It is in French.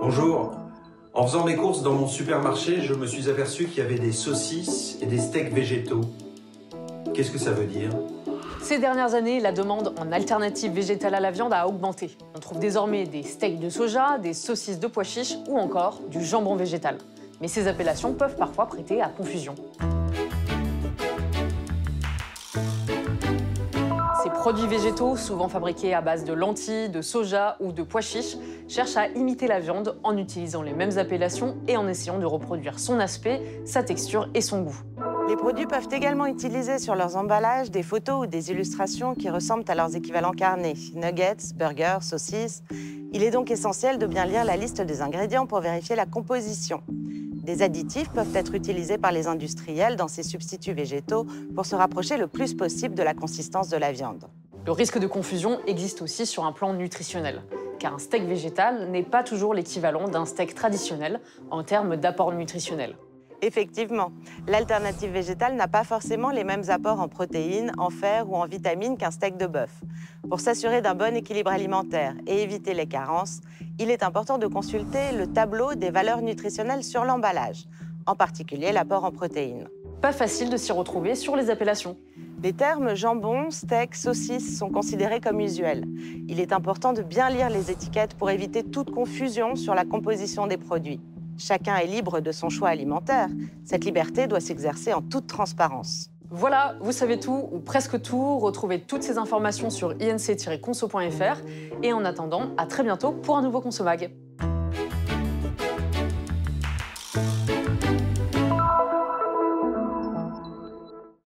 Bonjour. En faisant mes courses dans mon supermarché, je me suis aperçu qu'il y avait des saucisses et des steaks végétaux. Qu'est-ce que ça veut dire? Ces dernières années, la demande en alternative végétale à la viande a augmenté. On trouve désormais des steaks de soja, des saucisses de pois chiches ou encore du jambon végétal. Mais ces appellations peuvent parfois prêter à confusion. Ces produits végétaux, souvent fabriqués à base de lentilles, de soja ou de pois chiches, cherchent à imiter la viande en utilisant les mêmes appellations et en essayant de reproduire son aspect, sa texture et son goût. Les produits peuvent également utiliser sur leurs emballages des photos ou des illustrations qui ressemblent à leurs équivalents carnés, nuggets, burgers, saucisses. Il est donc essentiel de bien lire la liste des ingrédients pour vérifier la composition. Des additifs peuvent être utilisés par les industriels dans ces substituts végétaux pour se rapprocher le plus possible de la consistance de la viande. Le risque de confusion existe aussi sur un plan nutritionnel, car un steak végétal n'est pas toujours l'équivalent d'un steak traditionnel en termes d'apport nutritionnel. Effectivement, l'alternative végétale n'a pas forcément les mêmes apports en protéines, en fer ou en vitamines qu'un steak de bœuf. Pour s'assurer d'un bon équilibre alimentaire et éviter les carences, il est important de consulter le tableau des valeurs nutritionnelles sur l'emballage, en particulier l'apport en protéines. Pas facile de s'y retrouver sur les appellations. Les termes jambon, steak, saucisse sont considérés comme usuels. Il est important de bien lire les étiquettes pour éviter toute confusion sur la composition des produits. Chacun est libre de son choix alimentaire. Cette liberté doit s'exercer en toute transparence. Voilà, vous savez tout, ou presque tout. Retrouvez toutes ces informations sur inc-conso.fr. Et en attendant, à très bientôt pour un nouveau Consomag.